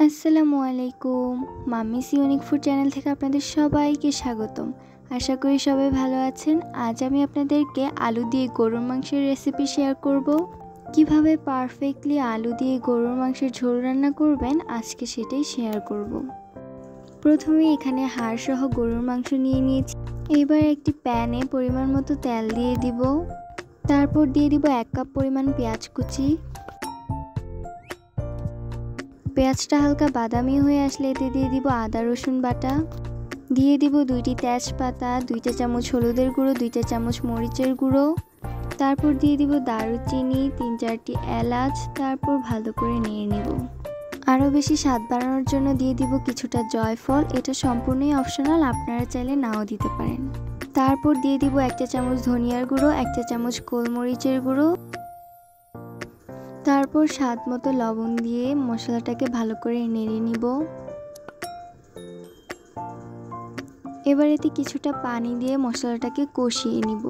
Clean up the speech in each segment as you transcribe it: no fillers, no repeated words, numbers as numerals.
আসসালামু আলাইকুম। Mummies unique food channel থেকে আপনাদের সবাইকে স্বাগতম। আশা করি সবাই ভালো আছেন। আজ আমি আপনাদেরকে আলু দিয়ে গরুর মাংসের রেসিপি শেয়ার করব। কিভাবে পারফেক্টলি আলু দিয়ে গরুর মাংসের ঝোল রান্না করবেন আজকে সেটাই শেয়ার করব। প্রথমে এখানে হাড় সহ গরুর মাংস নিয়ে নিয়েছি। এবার একটি প্যানে পরিমাণ মতো তেল দিয়ে দিব। তারপর দিয়ে দিব 1 কাপ পরিমাণ পেঁয়াজ কুচি। পেঁয়াজটা হালকা বাদামি হয়ে আসলে এতে দিয়ে দিব আদা রসুন বাটা, দিয়ে দিব 2টি তেজপাতা, 2 চামচ হলুদের গুঁড়ো, 2 চামচ মরিচের গুঁড়ো, তারপর দিয়ে দিব দারুচিনি, 3-4টি এলাচ, তারপর ভালো করে নেড়ে নেব। আরও বেশি স্বাদ বাড়ানোর জন্য দিয়ে দিব কিছুটা জয়ফল। এটা সম্পূর্ণই অপশনাল, আপনারা চাইলে নাও দিতে পারেন। তারপর দিয়ে দিব 1 চামচ ধনিয়ার গুঁড়ো, 1 চামচ গোলমরিচের গুঁড়ো, তারপর স্বাদ মতো লবণ দিয়ে মশলাটাকে ভালো করে নেড়ে নিব। এবার এতে কিছুটা পানি দিয়ে মশলাটাকে কষিয়ে নিব।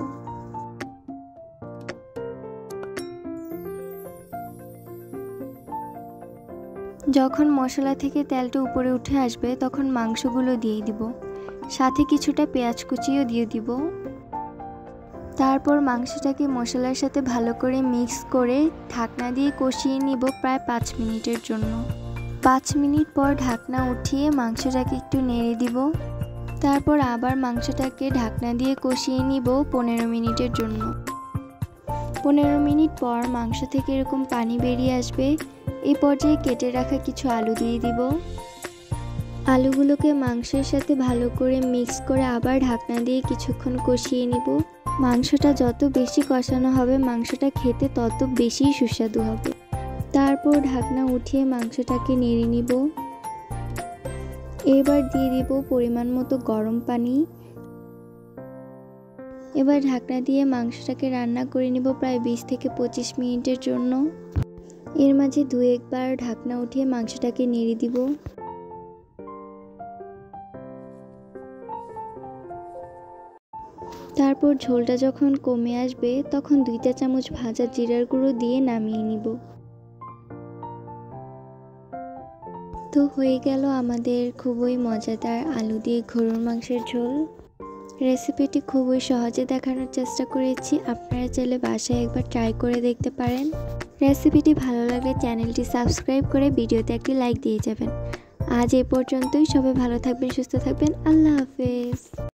যখন মশলা থেকে তেলটা উপরে উঠে আসবে তখন মাংসগুলো দিয়ে দিব, সাথে কিছুটা পেঁয়াজ কুচিও দিয়ে দিব। তারপর মাংসটাকে মশলার সাথে ভালো করে মিক্স করে ঢাকনা দিয়ে কষিয়ে নিব প্রায় 5 মিনিটের জন্য। 5 মিনিট পর ঢাকনা উঠিয়ে মাংসটাকে একটু নেড়ে দিব। তারপর আবার মাংসটাকে ঢাকনা দিয়ে কষিয়ে নিব 15 মিনিটের জন্য। 15 মিনিট পর মাংস থেকে এরকম পানি বেরিয়ে আসবে। এই পর্যায়ে কেটে রাখা কিছু আলু দিয়ে দিব। আলুগুলোকে মাংসের সাথে ভালো করে মিক্স করে আবার ঢাকনা দিয়ে কিছুক্ষণ কষিয়ে নিব। মাংসটা যত বেশি কষানো হবে মাংসটা খেতে তত বেশি সুস্বাদু হবে। তারপর ঢাকনা উঠিয়ে মাংসটাকে নেড়ে নিব। এবার দিয়ে দিব পরিমাণ মতো গরম পানি। এবার ঢাকনা দিয়ে মাংসটাকে রান্না করে নিব প্রায় 20 থেকে 25 মিনিটের জন্য। এর মাঝে 2-1 বার ঢাকনা উঠিয়ে মাংসটাকে নেড়ে দিব। তারপর ঝোলটা যখন কমে আসবে তখন 2 চামচ ভাজা জিরার গুঁড়ো দিয়ে নামিয়ে নিব। তো হয়ে গেল আমাদের খুবই মজাদার আলু দিয়ে গরুর মাংসের ঝোল। রেসিপিটি খুবই সহজে দেখানোর চেষ্টা করেছি, আপনারা চাইলে বাসায় একবার ট্রাই করে দেখতে পারেন। রেসিপিটি ভালো লাগলে চ্যানেলটি সাবস্ক্রাইব করে ভিডিওতে একটি লাইক দিয়ে যাবেন। আজ এই পর্যন্তই। সবাই ভালো থাকবেন, সুস্থ থাকবেন। আল্লাহ হাফেজ।